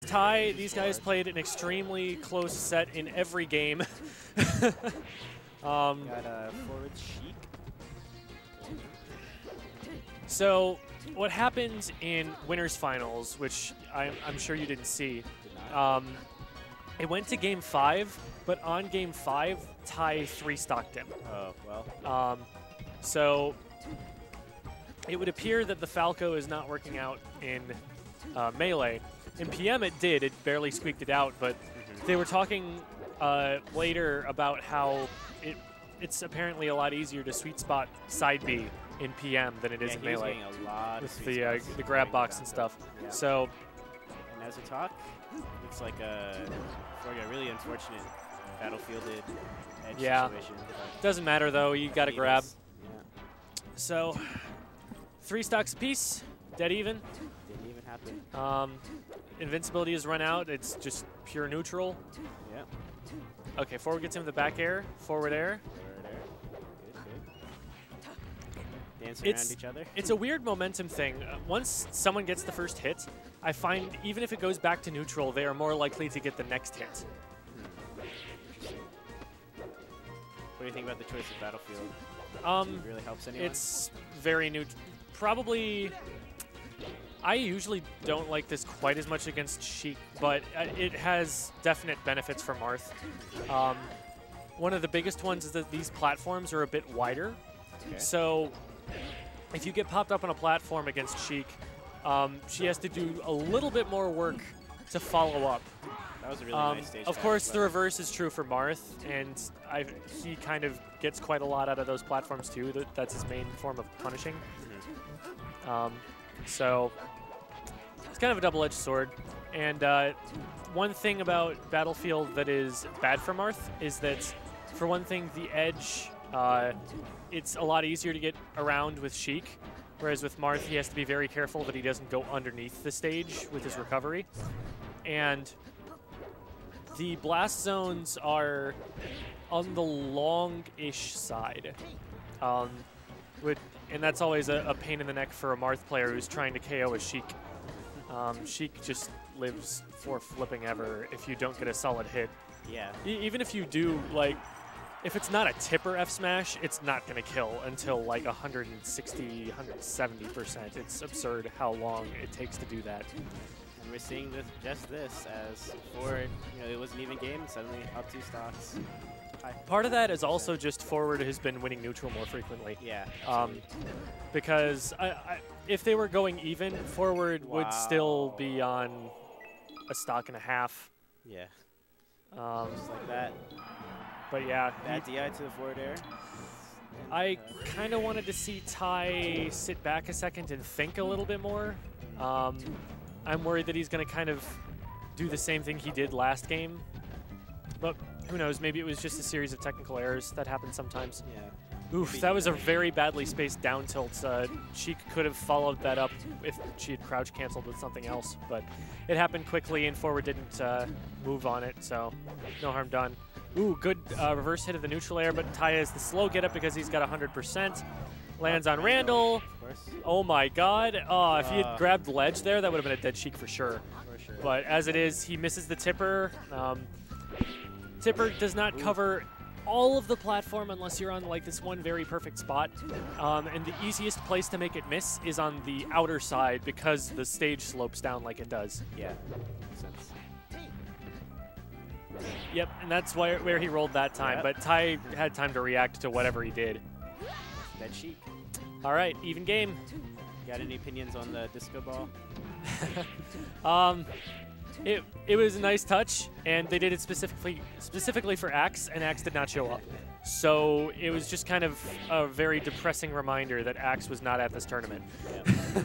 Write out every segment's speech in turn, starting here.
Ty, these guys played an extremely close set in every game. Got a forward Sheik. So what happened in winners finals, which I'm sure you didn't see, it went to game 5, but on game 5, Ty 3-stocked him. Oh, well. So it would appear that the Falco is not working out in Melee. In PM it did, it barely squeaked it out, but they were talking later about how it's apparently a lot easier to sweet spot side B in PM than it is in Melee. A lot with the grab box and stuff. Yeah. So, and as we talk, looks like a really unfortunate battlefielded edge situation. Doesn't matter though, you gotta grab. Yeah. So 3 stocks apiece, dead even. Didn't even happen. Invincibility has run out, it's just pure neutral. Yeah. Okay, forward gets him the back air, forward air. Dancing around each other. It's a weird momentum thing. Once someone gets the first hit, I find even if it goes back to neutral, they are more likely to get the next hit. What do you think about the choice of Battlefield? It really helps anyone? It's very new. Probably, I usually don't like this quite as much against Sheik, but it has definite benefits for Marth. One of the biggest ones is that these platforms are a bit wider. Okay. So if you get popped up on a platform against Sheik, she has to do a little bit more work to follow up. That was a really nice stage. Of course, the reverse is true for Marth, and he kind of gets quite a lot out of those platforms too. That's his main form of punishing. So it's kind of a double-edged sword. And one thing about Battlefield that is bad for Marth is that, for one thing, the edge, it's a lot easier to get around with Sheik, whereas with Marth, he has to be very careful that he doesn't go underneath the stage with his recovery. And the blast zones are on the long-ish side, and that's always a pain in the neck for a Marth player who's trying to KO a Sheik. Sheik just lives for flipping ever if you don't get a solid hit. Yeah. Even if you do, like, if it's not a tipper F smash, it's not going to kill until like 160, 170%. It's absurd how long it takes to do that. And we're seeing just this as forward, it was an even game, suddenly up 2 stocks. Part of that is also just forward has been winning neutral more frequently. Yeah. Because if they were going even, forward would still be on a stock and a half. Yeah. Just like that. But yeah. Bad DI to the forward air. I kind of wanted to see Ty sit back a second and think a little bit more. I'm worried that he's going to kind of do the same thing he did last game. But who knows? Maybe it was just a series of technical errors that happen sometimes. Yeah. Oof, that was a very badly spaced down tilt. Sheik could have followed that up if she had crouch canceled with something else, but it happened quickly and forward didn't move on it, so no harm done. Ooh, good reverse hit of the neutral air, but Ty has the slow get up because he's got 100%. Lands on Randall. Oh my god. Oh, if he had grabbed ledge there, that would have been a dead Sheik for sure. But as it is, he misses the tipper. Tipper does not cover all of the platform unless you're on like this one very perfect spot. And the easiest place to make it miss is on the outer side because the stage slopes down like it does. Yeah, makes sense. Yep, and that's where he rolled that time. But Ty had time to react to whatever he did. Dead Sheik. All right, even game. Got any opinions on the disco ball? It was a nice touch, and they did it specifically for Axe, and Axe did not show up. So it was just kind of a very depressing reminder that Axe was not at this tournament.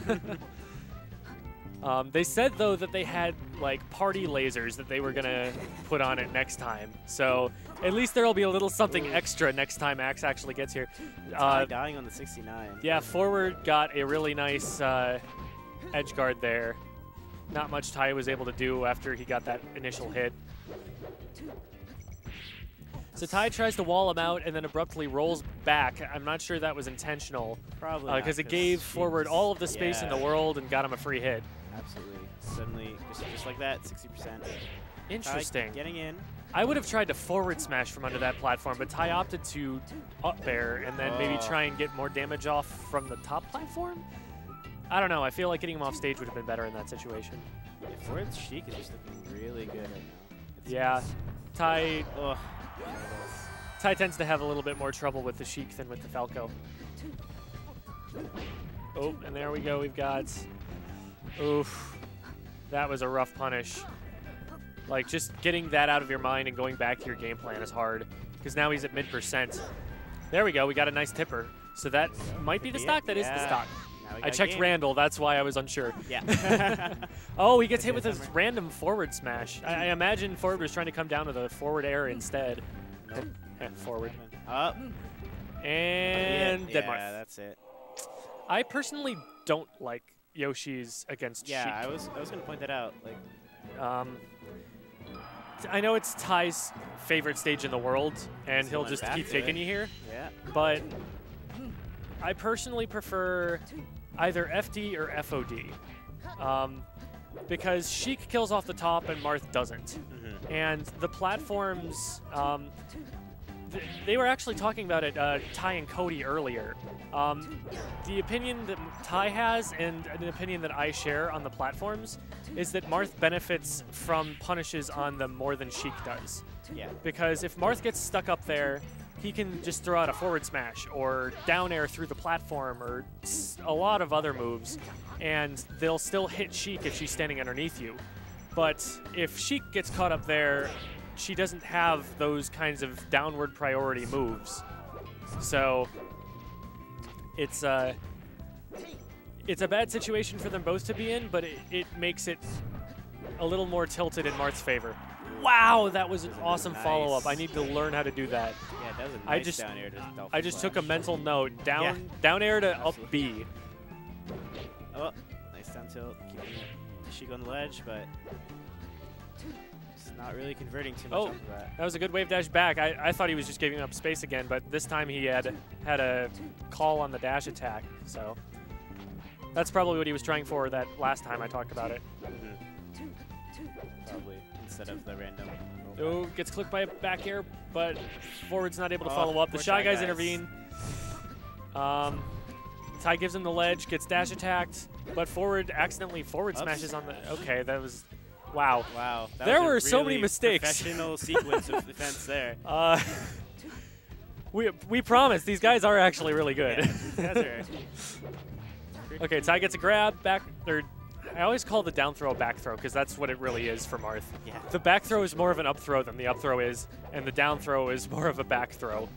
Yeah. They said, though, that they had like party lasers that they were going to put on it and time. So at least there will be a little something extra next time Axe actually gets here. Dying on the 69. Yeah, forward got a really nice edge guard there. Not much Ty was able to do after he got that initial hit. So Ty tries to wall him out and then abruptly rolls back. I'm not sure that was intentional. Probably because it gave forward all of the space in the world and got him a free hit. Absolutely. Suddenly, just like that, 60%. Interesting. Getting in. I would have tried to forward smash from under that platform, but Ty opted to up air and then maybe try and get more damage off from the top platform? I don't know. I feel like getting him off stage would have been better in that situation. Yeah, forward Sheik is just looking really good right now. Yeah. Ty tends to have a little bit more trouble with the Sheik than with the Falco. Oh, and there we go. We've got... Oof. That was a rough punish. Like, just getting that out of your mind and going back to your game plan is hard, because now he's at mid%. There we go. We got a nice tipper. So that might be the stock. That is the stock. I checked Randall. That's why I was unsure. Yeah. Oh, he gets hit with his random forward smash. I imagine forward was trying to come down with a forward air instead. Nope. Forward. Up. And dead Marth. Yeah, that's it. I personally don't like Yoshi's against Sheik. Yeah, I was going to point that out. Like, I know it's Ty's favorite stage in the world, and he'll just keep taking you here. Yeah. But I personally prefer either FD or FOD. Because Sheik kills off the top and Marth doesn't. And the platforms, they were actually talking about it, Ty and Cody earlier. The opinion that Ty has and an opinion that I share on the platforms is that Marth benefits from punishes on them more than Sheik does. Yeah. Because if Marth gets stuck up there, he can just throw out a forward smash or down air through the platform or a lot of other moves, and they'll still hit Sheik if she's standing underneath you. But if Sheik gets caught up there, she doesn't have those kinds of downward priority moves. So it's a bad situation for them both to be in, but it makes it a little more tilted in Marth's favor. Wow, that was an awesome follow-up. I need to learn how to do that. Yeah, that was a nice down air to Dolphin I just took a Flash. mental note. Down air to up B. Oh, nice down tilt. Keeping Sheik on the ledge, but it's not really converting too much off of that. That was a good wave dash back. I thought he was just giving up space again, but this time he had a call on the dash attack. So that's probably what he was trying for that last time I talked about it. Probably instead of the random. Oh, gets clipped by a back air, but forward's not able to follow up. The Shy Guys intervene. Ty gives him the ledge, gets dash attacked, but forward accidentally forward smashes on the... Okay, that was... Wow. Wow. There were so many mistakes. Professional sequence of defense there. We promise these guys are actually really good. Yeah, these guys are okay, Ty gets a grab back. I always call the down throw a back throw because that's what it really is for Marth. Yeah. The back throw is more of an up throw than the up throw is, and the down throw is more of a back throw.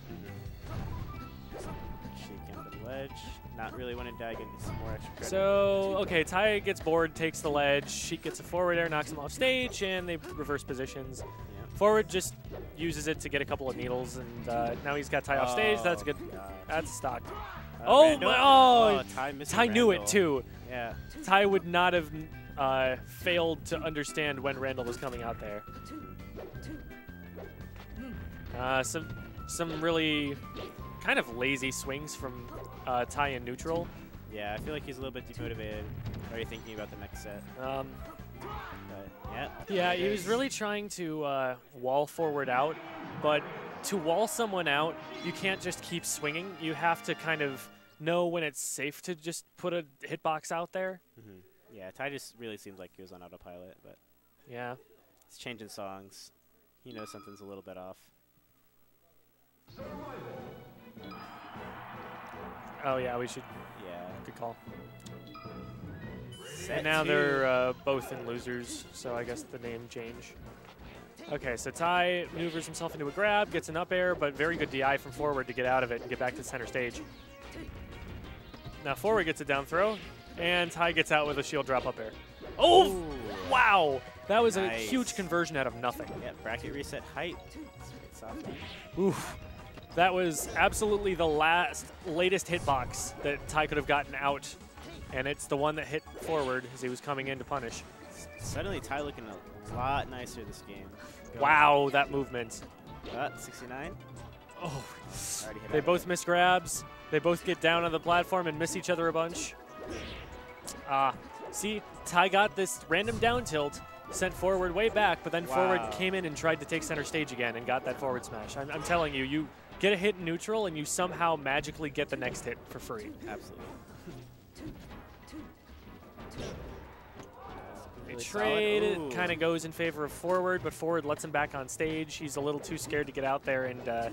Sheik on the ledge. Not really wanting to die, getting some more extra credit. So, okay, Ty gets bored, takes the ledge. Sheik gets a forward air, knocks him off stage, and they reverse positions. Yeah. Forward just uses it to get a couple of needles, and now he's got Ty off stage. That's good. That's stock. Ty knew it too. Yeah. Ty would not have failed to understand when Randall was coming out there. Some really kind of lazy swings from Ty in neutral. Yeah, I feel like he's a little bit demotivated. Already thinking about the next set. But yeah. Yeah, he was really trying to wall forward out, but to wall someone out, you can't just keep swinging. You have to kind of know when it's safe to just put a hitbox out there. Yeah, Ty just really seemed like he was on autopilot, but yeah, he's changing songs. He knows something's a little bit off. Oh yeah, we should. Yeah. Good call. Set And now two. they're both in losers, so I guess the name change. Okay, so Ty maneuvers himself into a grab, gets an up air, but very good DI from forward to get out of it and get back to the center stage. Now forward gets a down throw, and Ty gets out with a shield drop up air. Oh, Ooh. wow! That was Nice. a huge conversion out of nothing. Yeah, bracket reset height. Soft. Oof. That was absolutely the latest hitbox that Ty could have gotten out, and it's the one that hit forward as he was coming in to punish. Suddenly, Ty looking a lot nicer this game. Wow, that movement. 69. Oh, Already hit they out. both miss grabs. They both get down on the platform and miss each other a bunch. See, Ty got this random down tilt, sent forward way back, but then forward came in and tried to take center stage again and got that forward smash. I'm telling you, you get a hit in neutral and you somehow magically get the next hit for free. Absolutely. They trade, it kind of goes in favor of forward, but forward lets him back on stage. He's a little too scared to get out there, and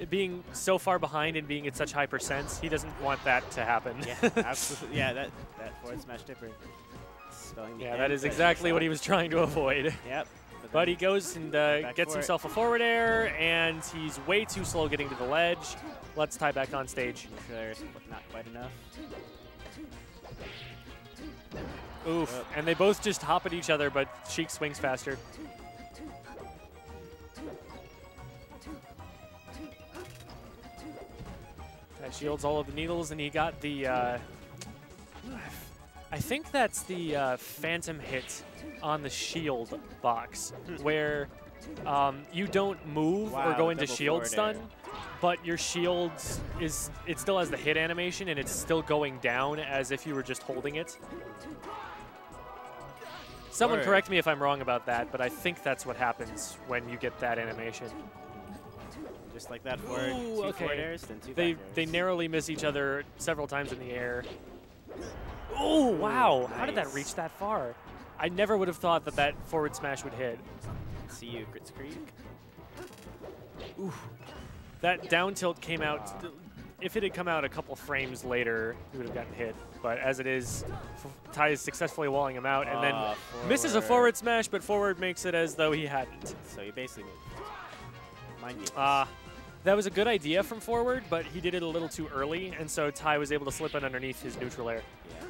being so far behind and being at such high percents, he doesn't want that to happen. Yeah, absolutely. Yeah, that forward smash tipper. Yeah, that is exactly what he was trying to avoid. Yep. But he goes and gets himself a forward air, and he's way too slow getting to the ledge. Let's Ty back on stage. Not quite enough. Oof. And they both just hop at each other, but Sheik swings faster. Ty shields all of the needles, and he got the... I think that's the phantom hit on the shield box, where you don't move or go into shield stun, but your shield it still has the hit animation, and it's still going down as if you were just holding it. Someone correct me if I'm wrong about that, but I think that's what happens when you get that animation. Just like that forward, two forward airs, then two back airs. They narrowly miss each other several times in the air. Oh, wow. Nice. How did that reach that far? I never would have thought that that forward smash would hit. See you, Grits Creek. Ooh. That down tilt came out. If it had come out a couple frames later, he would have gotten hit. But as it is, Ty is successfully walling him out and then misses a forward smash, but forward makes it as though he hadn't. So he basically mind games. That was a good idea from forward, but he did it a little too early, and so Ty was able to slip in underneath his neutral air. Yeah.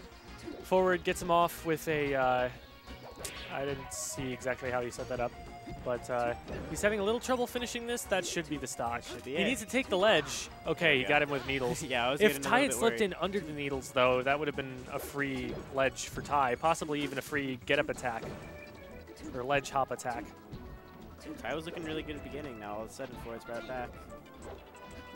Forward gets him off with a, I didn't see exactly how he set that up, but he's having a little trouble finishing this. That should be the stock. He needs to take the ledge. Okay, he got him with needles. Yeah, I was if Ty had slipped in under the needles, though, that would have been a free ledge for Ty, possibly even a free get-up attack, or ledge hop attack. Ty was looking really good at the beginning. Now all of a sudden, forward's brought back.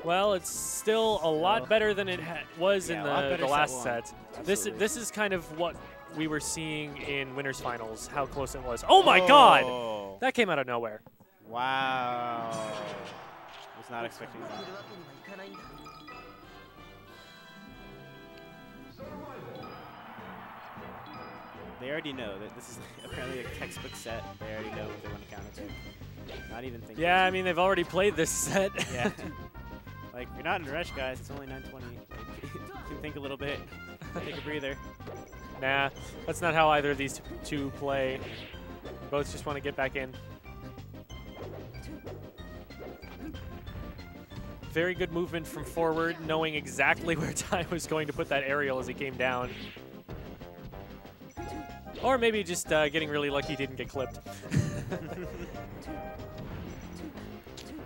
Well, it's still a lot better than it was in the last set. This is kind of what we were seeing in winners finals, how close it was. Oh my God! That came out of nowhere. Wow. Was not expecting that. They already know that this is apparently a textbook set. They already know what they want to counter pick. Not even thinking. Yeah, I mean, they've already played this set. Yeah. Like, you're not in a rush, guys. It's only 9:20. You can think a little bit. Take a breather. Nah, that's not how either of these two play. Both just want to get back in. Very good movement from forward, knowing exactly where Ty was going to put that aerial as he came down. Or maybe just getting really lucky he didn't get clipped.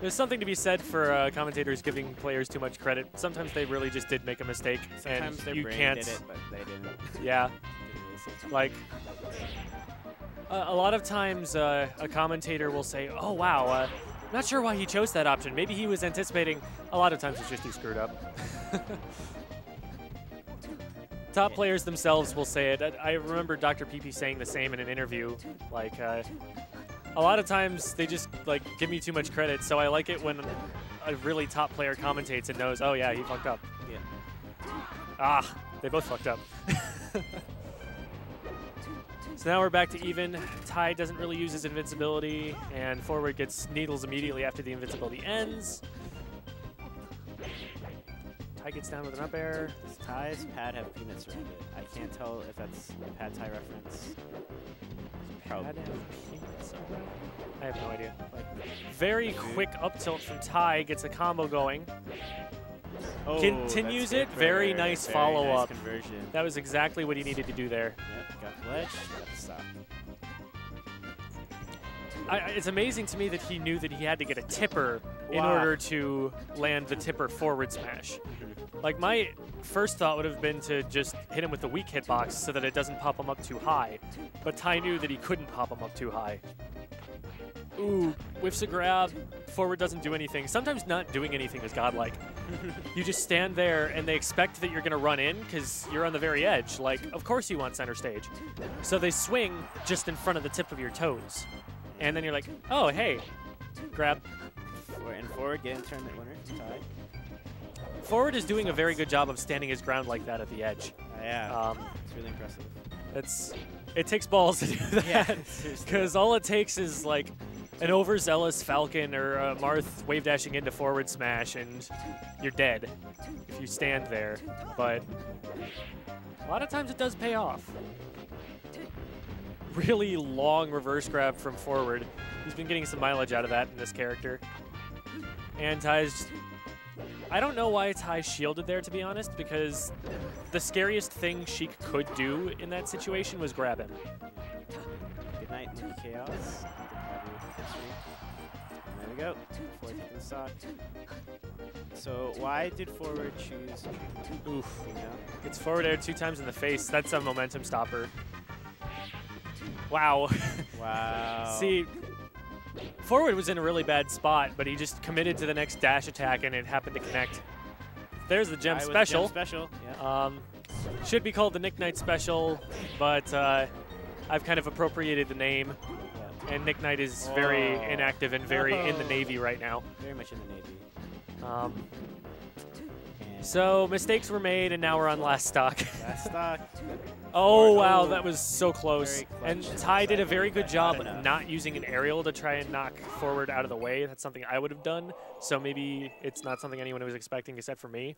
There's something to be said for commentators giving players too much credit. Sometimes they really just did make a mistake. Sometimes and their you brain can't. did it, but they didn't. Yeah. Like, a lot of times a commentator will say, oh, wow, not sure why he chose that option. Maybe he was anticipating. A lot of times it's just he screwed up. Top players themselves will say it. I remember Dr. PP saying the same in an interview. Like, a lot of times they just like give me too much credit, so I like it when a really top player commentates and knows, oh yeah, he fucked up. Yeah. They both fucked up. So now we're back to even. Ty doesn't really use his invincibility, and forward gets needles immediately after the invincibility ends. Ty gets down with an up air. Does Ty's pad have peanuts around it? I can't tell if that's a pad Ty reference. Probably. I have no idea. Very quick up tilt from Ty, gets a combo going. Oh, continues it. Very nice follow-up. Nice conversion. That was exactly what he needed to do there. Yep, got the ledge, got the stop. It's amazing to me that he knew that he had to get a tipper in order to land the tipper forward smash. Like, my first thought would have been to just hit him with the weak hitbox so that it doesn't pop him up too high. But Ty knew that he couldn't pop him up too high. Ooh, whiffs a grab. Forward doesn't do anything. Sometimes not doing anything is godlike. You just stand there and they expect that you're going to run in because you're on the very edge. Like, of course you want center stage. So they swing just in front of the tip of your toes. And then you're like, oh, hey, grab. And forward, getting tournament winner, Ty. Forward is doing a very good job of standing his ground like that at the edge. Yeah, it's really impressive. It takes balls to do that. Because Yeah, all it takes is like an overzealous Falcon or a Marth wave dashing into forward smash and you're dead if you stand there. But a lot of times it does pay off. Really long reverse grab from forward. He's been getting some mileage out of that in this character. And Ty's... I don't know why Ty shielded there, to be honest, because the scariest thing Sheik could do in that situation was grab him. Good night, Monkey Chaos. There we go. Forward taking the stock. So why did forward choose? Oof. It's forward air 2 times in the face. That's a momentum stopper. Wow. Wow. See, forward was in a really bad spot, but he just committed to the next dash attack, and it happened to connect. There's the gem special. Gem special. Yeah. Should be called the Nick Knight special, but I've kind of appropriated the name. Yeah. And Nick Knight is very inactive and very in the Navy right now. Very much in the Navy. So mistakes were made, and now we're on last stock. Last stock. Oh, wow, that was so close. And Ty did a very good job not using an aerial to try and knock forward out of the way. That's something I would have done. So maybe it's not something anyone was expecting except for me.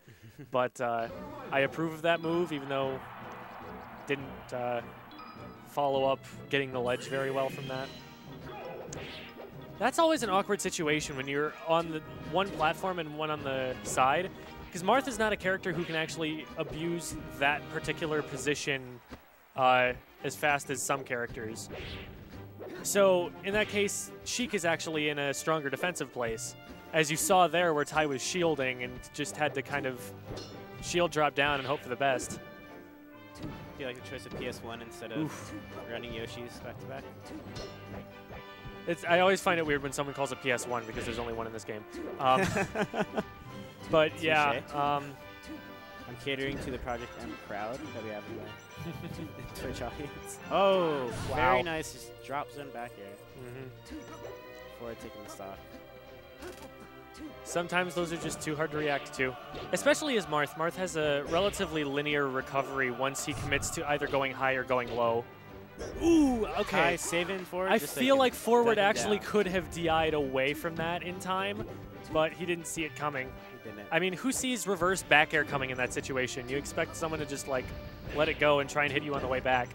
But I approve of that move, even though didn't follow up getting the ledge very well from that. That's always an awkward situation when you're on the one platform and one on the side. Because Marth is not a character who can actually abuse that particular position as fast as some characters. So in that case, Sheik is actually in a stronger defensive place. As you saw there where Ty was shielding and just had to kind of shield drop down and hope for the best. Do you like the choice of PS1 instead of running Yoshi's back-to-back? I always find it weird when someone calls it PS1 because there's only one in this game. But yeah, I'm catering to the Project M crowd that we have in the Twitch audience. Oh, wow. Very nice. Just drops in back air. Forward taking the stock. Sometimes those are just too hard to react to, especially as Marth. Marth has a relatively linear recovery once he commits to either going high or going low. Ooh, okay. Saving forward. I feel like forward actually could have DI'd away from that in time, but he didn't see it coming. I mean, who sees reverse back air coming in that situation? You expect someone to just, like, let it go and try and hit you on the way back.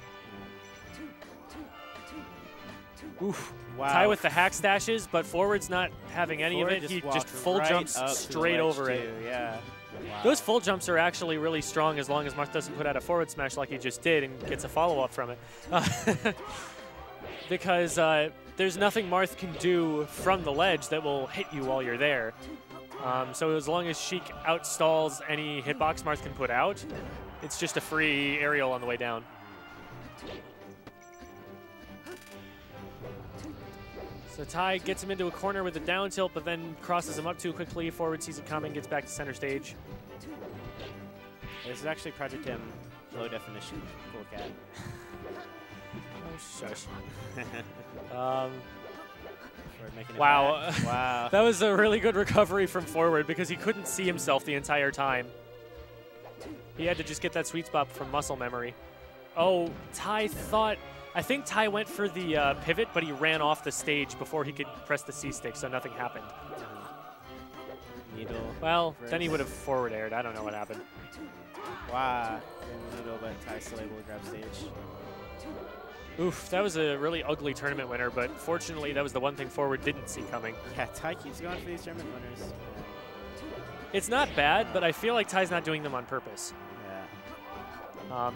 Oof. Wow. Ty with the hack stashes, but forward's not having any of it. He just full jumps straight over it. Yeah. Wow. Those full jumps are actually really strong as long as Marth doesn't put out a forward smash like he just did and gets a follow-up from it. Because there's nothing Marth can do from the ledge that will hit you while you're there. So as long as Sheik outstalls any hitbox Marth can put out, it's just a free aerial on the way down. So Ty gets him into a corner with a down tilt, but then crosses him up too quickly. Forward sees it coming, gets back to center stage. This is actually Project M low definition. Cool cat. Oh, shush. Wow. Wow. That was a really good recovery from forward because he couldn't see himself the entire time. He had to just get that sweet spot from muscle memory. Oh, Ty thought... I think Ty went for the pivot, but he ran off the stage before he could press the C-stick, so nothing happened. Needle. Well, then he would have forward aired. I don't know what happened. Wow. Needle, but Ty's still able to grab stage. Oof, that was a really ugly tournament winner, but fortunately that was the one thing forward didn't see coming. Yeah, Ty keeps going for these tournament winners. It's not bad, but I feel like Ty's not doing them on purpose. Yeah.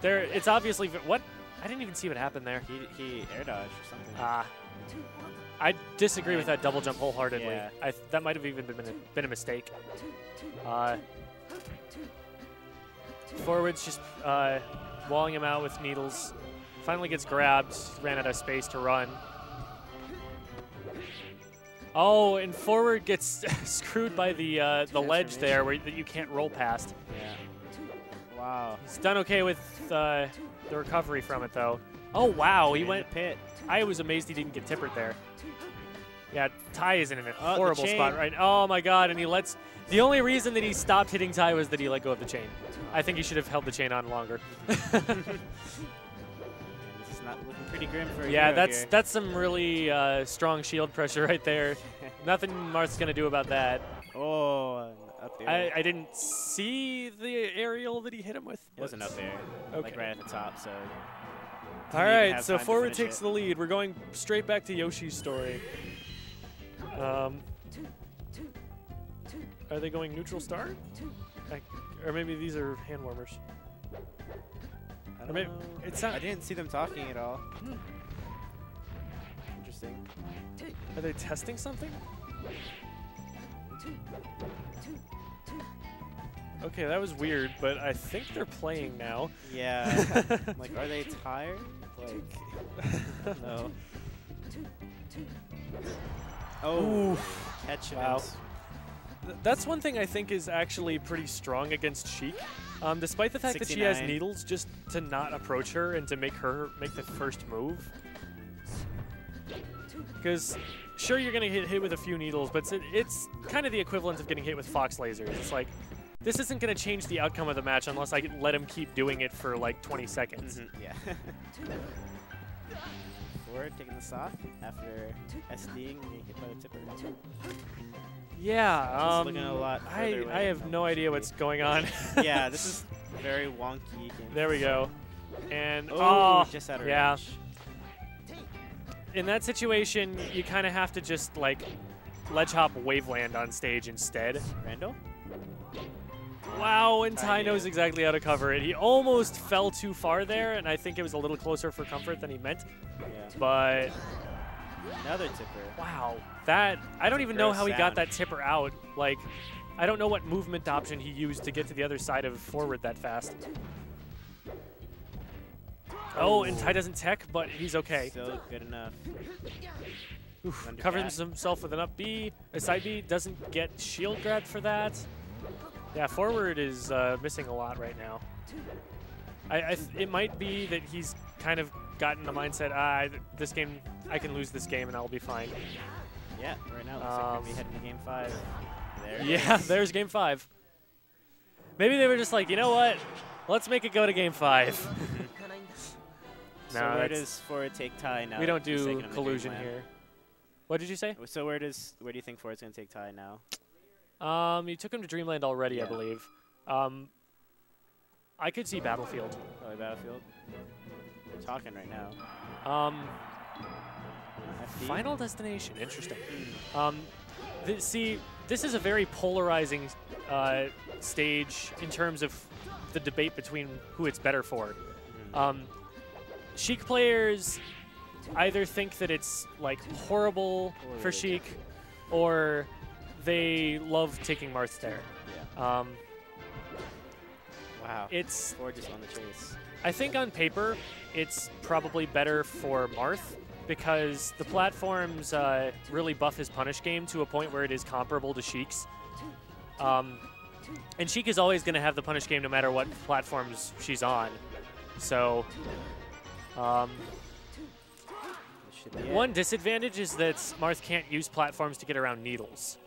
It's obviously... What? I didn't even see what happened there. He air dodged or something. I disagree with that double jump wholeheartedly. Yeah. That might have even been a mistake. Forward's just walling him out with needles. Finally gets grabbed, ran out of space to run. Oh, and forward gets screwed by the ledge there where that you can't roll past. Yeah. Wow. He's done okay with the recovery from it, though. Oh, wow. He went pit. I was amazed he didn't get tippered there. Yeah, Ty is in a horrible spot right now. Oh, my God. And he lets... The only reason that he stopped hitting Ty was that he let go of the chain. I think he should have held the chain on longer. This is not looking pretty grim for a Yeah, hero here. that's some really strong shield pressure right there. Nothing Marth's going to do about that. Oh, up there. I didn't see the aerial that he hit him with. It wasn't up there. Okay. Like right at the top, so... All right, so forward takes the lead. We're going straight back to Yoshi's story. Are they going neutral start? Or maybe these are hand warmers. I don't know. It's not. I didn't see them talking at all. Interesting. Are they testing something? Okay, that was weird, but I think they're playing now. Yeah. Like, are they tired? Like, no. Oh, catch him. Wow. That's one thing I think is actually pretty strong against Sheik. Despite the fact that she has needles, just to not approach her and to make her make the first move. Because sure, you're going to get hit with a few needles, but it's kind of the equivalent of getting hit with Fox lasers. It's like, this isn't going to change the outcome of the match unless I let him keep doing it for like 20 seconds. Yeah. Forward taking the sock after SDing and getting hit by the tipper. Yeah, looking a lot I have no idea what's going on. Yeah, this is very wonky. There we go. And just out of range. In that situation, you kind of have to just like ledge hop waveland on stage instead. Randall? Wow, and Ty knows exactly how to cover it. He almost fell too far there, and I think it was a little closer for comfort than he meant. Yeah. But another tipper. Wow, that I don't even know how he got that tipper out. Like, I don't know what movement option he used to get to the other side of forward that fast. Oh, and Ty doesn't tech, but he's okay. Still good enough. Oof, covers himself with an up B. A side B doesn't get shield grabbed for that. Yeah, forward is missing a lot right now. It might be that he's kind of gotten the mindset, this game, I can lose this game and I'll be fine. Yeah, right now it looks like we're going to be heading to Game 5. Yeah, there's Game 5. Maybe they were just like, you know what? Let's make it go to Game 5. So where does forward take Ty now? We don't do collusion here. What did you say? So where do you think forward's going to take Ty now? You took him to Dreamland already, I believe. I could see Battlefield. Probably Battlefield. We're talking right now. Final Destination, interesting. See, this is a very polarizing stage in terms of the debate between who it's better for. Sheik players either think that it's like horrible for Sheik, or they love taking Marth there. Yeah. Wow. It's gorgeous on the chase. I think on paper, it's probably better for Marth because the platforms really buff his punish game to a point where it is comparable to Sheik's. And Sheik is always going to have the punish game no matter what platforms she's on. So, one disadvantage is that Marth can't use platforms to get around needles.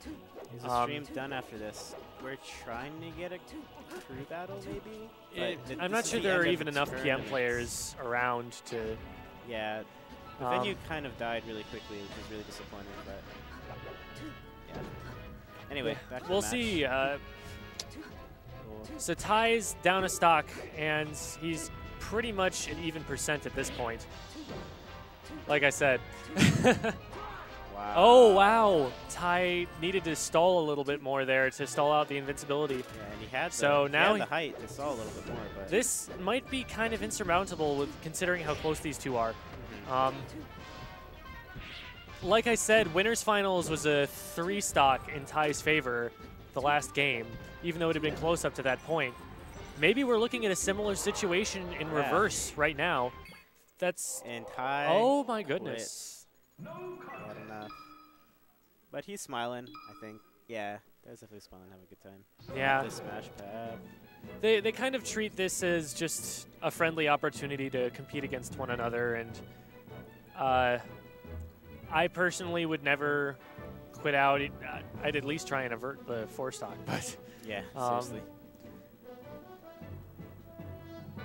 Is the stream done after this? We're trying to get a crew battle, maybe? I'm not sure there are even enough PM players around to... Yeah, the venue kind of died really quickly, which was really disappointing, but... Yeah. Anyway, back to the match. We'll see. So Ty's down a stock, and he's pretty much an even percent at this point. Like I said. Wow. Oh, wow. Ty needed to stall a little bit more there to stall out the invincibility. Yeah, and he had the height to stall a little bit more. But this might be kind of insurmountable with considering how close these two are. Like I said, Winners Finals was a 3-stock in Ty's favor the last game, even though it had been close up to that point. Maybe we're looking at a similar situation in reverse right now. That's... And Ty... Oh, my goodness. Not enough. But he's smiling, I think. Yeah, there's definitely smiling, having a good time. Yeah. The smash pad. They kind of treat this as just a friendly opportunity to compete against one another, and I personally would never quit out. I'd at least try and avert the 4-stock, but yeah, seriously.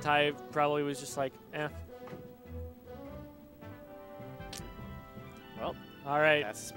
Ty probably was just like, eh. Well, All right. that's